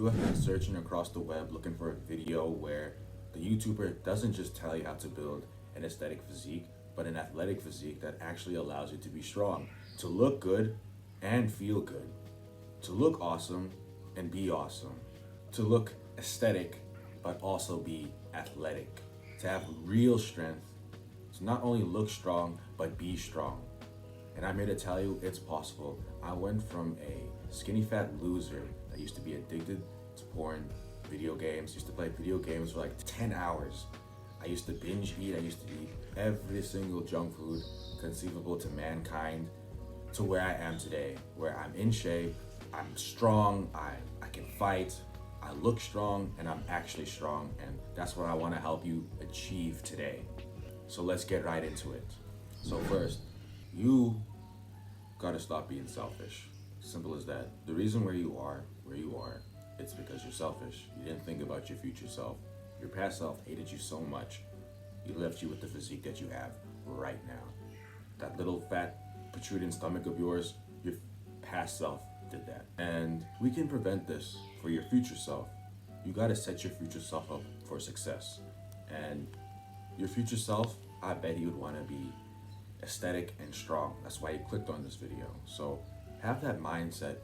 You have been searching across the web looking for a video where the YouTuber doesn't just tell you how to build an aesthetic physique, but an athletic physique that actually allows you to be strong, to look good and feel good, to look awesome and be awesome, to look aesthetic but also be athletic, to have real strength, to not only look strong but be strong. And I'm here to tell you it's possible. I went from a skinny fat loser that used to be addicted to porn, video games, used to play video games for like 10 hours. I used to binge eat, I used to eat every single junk food conceivable to mankind, to where I am today, where I'm in shape, I'm strong, I can fight, I look strong, and I'm actually strong. And that's what I want to help you achieve today. So let's get right into it. So first, you gotta stop being selfish. Simple as that. The reason where you are, it's because you're selfish. You didn't think about your future self. Your past self hated you so much, he left you with the physique that you have right now. That little fat protruding stomach of yours, your past self did that. And we can prevent this for your future self. You gotta set your future self up for success. And your future self, I bet he would wanna be aesthetic and strong. That's why you clicked on this video. So have that mindset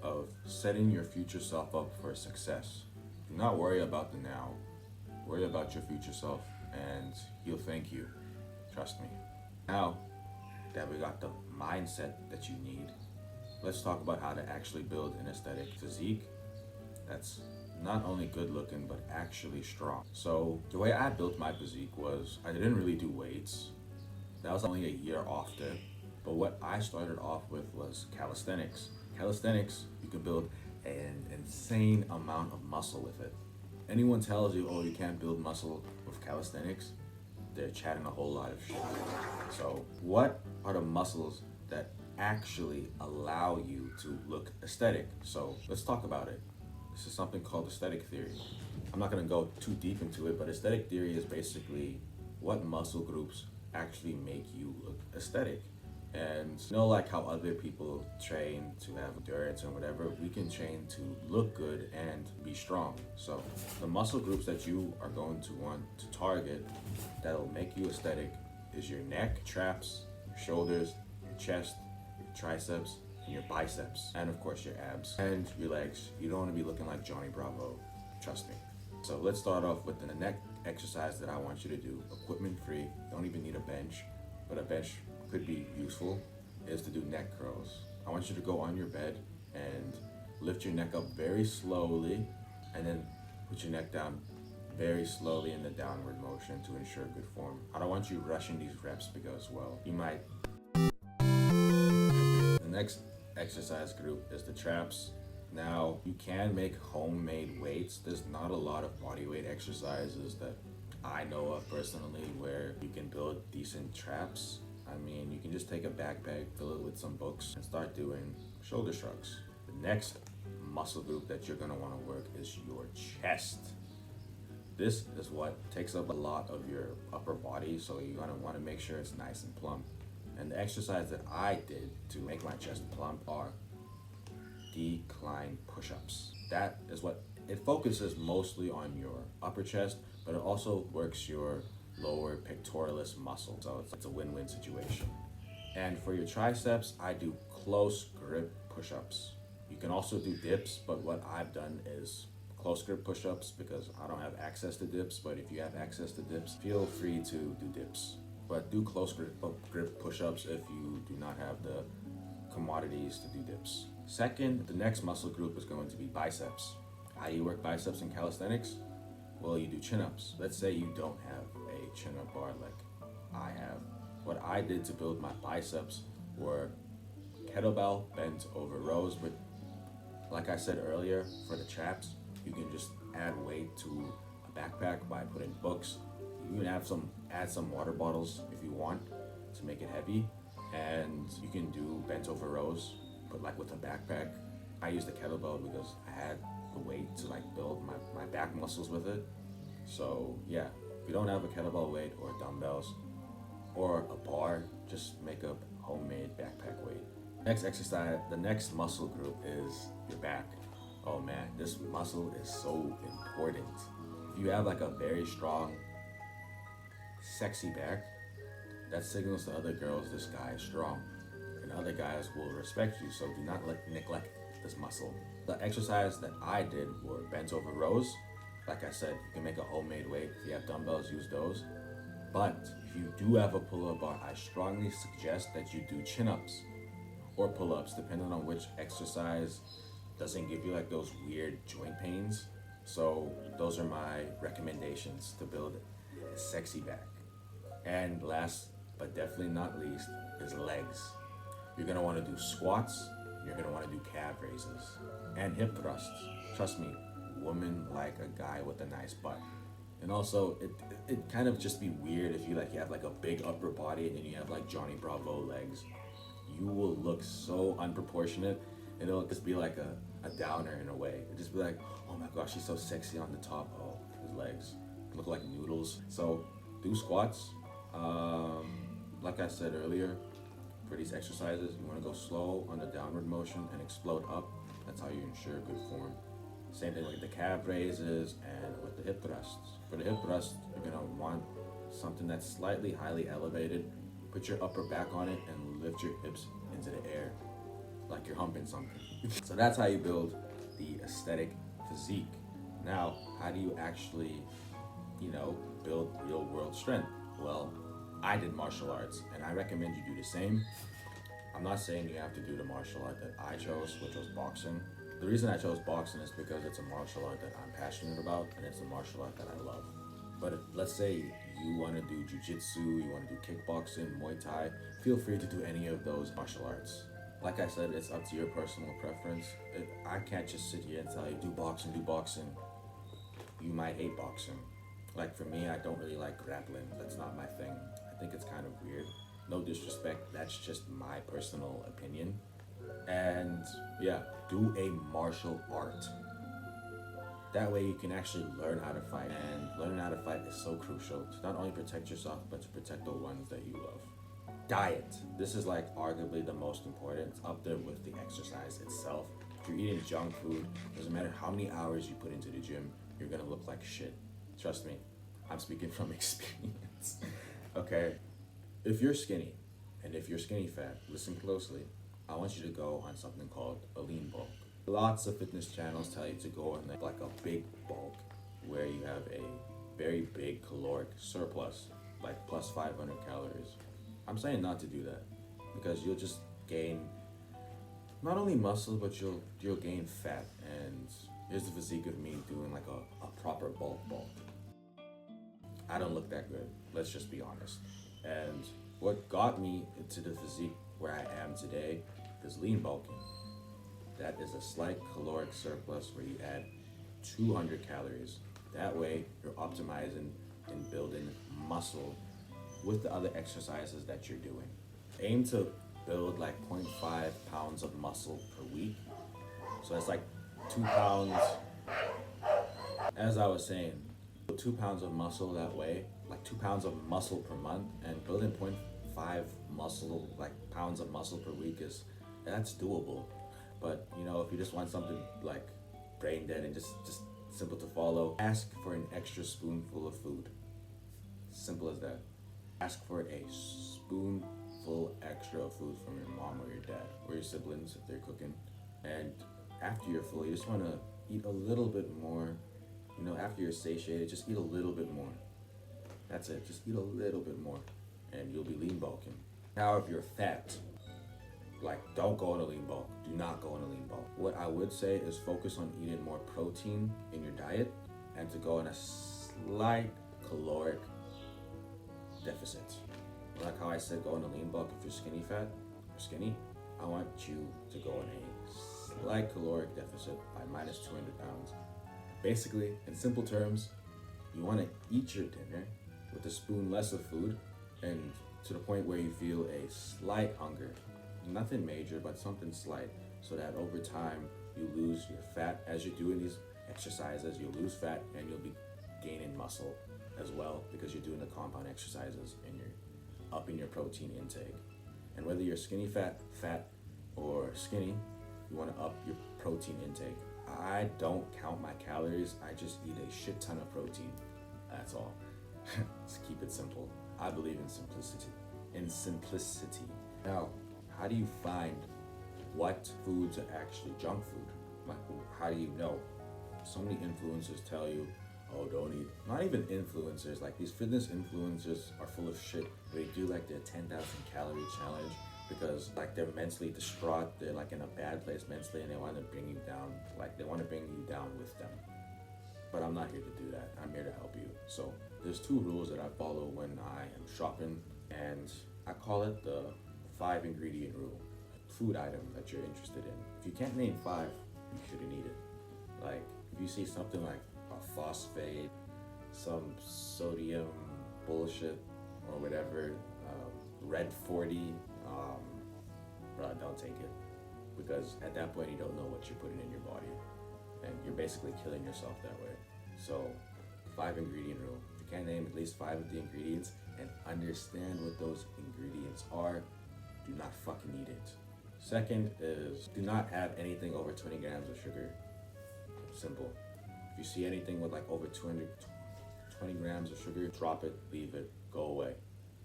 of setting your future self up for success. Do not worry about the now. Worry about your future self and he'll thank you. Trust me. Now that we got the mindset that you need, let's talk about how to actually build an aesthetic physique that's not only good looking but actually strong. So the way I built my physique was I didn't really do weights. That was only a year after. But what I started off with was calisthenics. Calisthenics, you can build an insane amount of muscle with it. Anyone tells you, oh, you can't build muscle with calisthenics, they're chatting a whole lot of shit. So what are the muscles that actually allow you to look aesthetic? So let's talk about it. This is something called aesthetic theory. I'm not gonna go too deep into it, but aesthetic theory is basically what muscle groups actually make you look aesthetic. And like how other people train to have endurance and whatever, we can train to look good and be strong. So the muscle groups that you are going to want to target that'll make you aesthetic is your neck, traps, your shoulders, your chest, your triceps, and your biceps, and of course your abs and your legs. You don't want to be looking like Johnny Bravo, trust me. So let's start off with the neck exercise that I want you to do, equipment free. Don't even need a bench, but a bench could be useful, is to do neck curls. I want you to go on your bed and lift your neck up very slowly and then put your neck down very slowly in the downward motion to ensure good form. I don't want you rushing these reps because, well, you might. The next exercise group is the traps. Now, you can make homemade weights. There's not a lot of bodyweight exercises that I know of personally where you can build decent traps. I mean, you can just take a backpack, fill it with some books, and start doing shoulder shrugs. The next muscle group that you're gonna wanna work is your chest. This is what takes up a lot of your upper body, so you're gonna wanna make sure it's nice and plump. And the exercise that I did to make my chest plump are decline push-ups. That is what it focuses mostly on your upper chest, but it also works your lower pectoralis muscle. So it's a win-win situation. And for your triceps, I do close grip push-ups. You can also do dips, but what I've done is close grip push-ups because I don't have access to dips, but if you have access to dips, feel free to do dips. But do close grip push-ups if you do not have the commodities to do dips. Second, the next muscle group is going to be biceps. How you work biceps in calisthenics? Well, you do chin-ups. Let's say you don't have a chin-up bar like I have. What I did to build my biceps were kettlebell bent over rows, but like I said earlier, for the traps, you can just add weight to a backpack by putting books. You can add some water bottles if you want to make it heavy, and you can do bent over rows, but like with a backpack. I used the kettlebell because I had the weight to like build my back muscles with it. So yeah, if you don't have a kettlebell weight or dumbbells or a bar, just make a homemade backpack weight. Next exercise, the next muscle group is your back. Oh man, this muscle is so important. If you have like a very strong, sexy back, that signals to other girls this guy is strong. And other guys will respect you, so do not neglect this muscle. The exercise that I did were bent over rows. Like I said, you can make a homemade weight. If you have dumbbells, use those. But if you do have a pull-up bar, I strongly suggest that you do chin-ups or pull-ups, depending on which exercise doesn't give you like those weird joint pains. So those are my recommendations to build a sexy back. And last but definitely not least is legs. You're gonna wanna do squats, you're gonna wanna do calf raises, and hip thrusts. Trust me, women like a guy with a nice butt. And also, it kind of just be weird if you have like a big upper body and then you have like Johnny Bravo legs. You will look so unproportionate, and it'll just be like a downer in a way. It'll just be like, oh my gosh, she's so sexy on the top. Oh, his legs look like noodles. So do squats. Like I said earlier, for these exercises, you want to go slow on the downward motion and explode up. That's how you ensure good form. Same thing with the calf raises and with the hip thrusts. For the hip thrust, you're gonna want something that's slightly highly elevated. Put your upper back on it and lift your hips into the air like you're humping something. So that's how you build the aesthetic physique. Now, how do you actually, build real world strength? Well, I did martial arts and I recommend you do the same. I'm not saying you have to do the martial art that I chose, which was boxing. The reason I chose boxing is because it's a martial art that I'm passionate about and it's a martial art that I love. But let's say you want to do jiu-jitsu, you want to do kickboxing, Muay Thai, feel free to do any of those martial arts. Like I said, it's up to your personal preference. I can't just sit here and tell you, do boxing, do boxing. You might hate boxing. Like for me, I don't really like grappling. That's not my thing. I think it's kind of weird. No disrespect, that's just my personal opinion. And yeah, do a martial art. That way you can actually learn how to fight. And learning how to fight is so crucial to not only protect yourself, but to protect the ones that you love. Diet. This is like arguably the most important. It's up there with the exercise itself. If you're eating junk food, doesn't matter how many hours you put into the gym, you're gonna look like shit. Trust me, I'm speaking from experience. Okay, if you're skinny, and if you're skinny fat, listen closely. I want you to go on something called a lean bulk. Lots of fitness channels tell you to go on like a big bulk where you have a very big caloric surplus, like plus 500 calories. I'm saying not to do that because you'll just gain not only muscle, but you'll gain fat. And here's the physique of me doing like a proper bulk. I don't look that good, let's just be honest. And what got me into the physique where I am today is lean bulking. That is a slight caloric surplus where you add 200 calories. That way you're optimizing and building muscle with the other exercises that you're doing. Aim to build like 0.5 pounds of muscle per week. So that's like 2 pounds. As I was saying, 2 pounds of muscle that way, like 2 pounds of muscle per month, and building 0.5 pounds of muscle per week that's doable. But if you just want something like brain dead and just simple to follow, ask for an extra spoonful of food. Simple as that. Ask for a spoonful extra of food from your mom or your dad or your siblings if they're cooking. And after you're full, you just want to eat a little bit more. After you're satiated, just eat a little bit more. That's it. Just eat a little bit more and you'll be lean bulking. Now, if you're fat, don't go on a lean bulk. Do not go on a lean bulk. What I would say is focus on eating more protein in your diet and to go on a slight caloric deficit. Like how I said, go on a lean bulk if you're skinny fat or skinny. I want you to go on a slight caloric deficit by minus 200 pounds. Basically, in simple terms, you want to eat your dinner with a spoon less of food and to the point where you feel a slight hunger. Nothing major, but something slight, so that over time you lose your fat. As you're doing these exercises, you'll lose fat and you'll be gaining muscle as well because you're doing the compound exercises and you're upping your protein intake. And whether you're skinny fat, or skinny, you want to up your protein intake. I don't count my calories. I just eat a shit ton of protein. That's all. Let's keep it simple. I believe in simplicity. Now, how do you find what foods are actually junk food? Like, how do you know? So many influencers tell you, oh, don't eat. Not even influencers. Like, these fitness influencers are full of shit. They do like their 10,000 calorie challenge because like they're mentally distraught. They're like in a bad place mentally, and they want to bring you down. Like, they want to bring you down with them. But I'm not here to do that. I'm here to help you. So there's 2 rules that I follow when I am shopping, and I call it the 5 ingredient rule. Food item that you're interested in. If you can't name 5, you shouldn't eat it. Like, if you see something like a phosphate, some sodium bullshit or whatever, red 40, don't take it. Because at that point you don't know what you're putting in your body. And you're basically killing yourself that way. So, 5 ingredient rule. If you can't name at least 5 of the ingredients and understand what those ingredients are, do not fucking eat it. Second is, do not have anything over 20 grams of sugar. Simple. If you see anything with like over 20 grams of sugar, drop it, leave it, go away.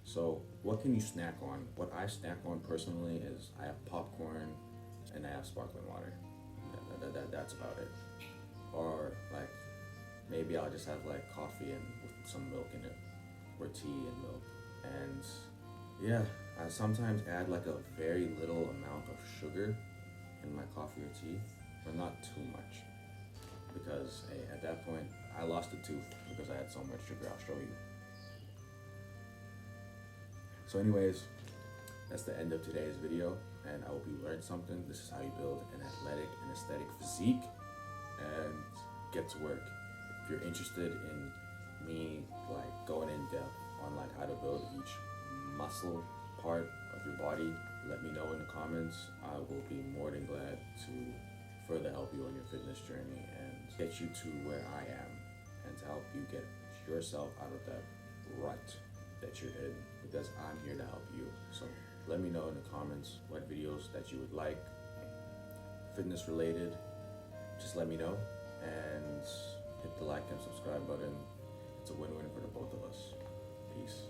So what can you snack on? What I snack on personally is I have popcorn and I have sparkling water. That's about it. Or like maybe I'll just have like coffee and with some milk in it, or tea and milk. And yeah, I sometimes add like a very little amount of sugar in my coffee or tea, but not too much. Because hey, at that point, I lost a tooth because I had so much sugar. I'll show you. So anyways, that's the end of today's video, and I hope you learned something. This is how you build an athletic and aesthetic physique, and get to work. If you're interested in me like going in depth on like how to build each muscle part of your body, let me know in the comments. I will be more than glad to further help you on your fitness journey and get you to where I am, and to help you get yourself out of that rut that you're in, because I'm here to help you. So let me know in the comments what videos that you would like, fitness related. Just let me know, and hit the like and subscribe button. It's a win-win for the both of us. Peace.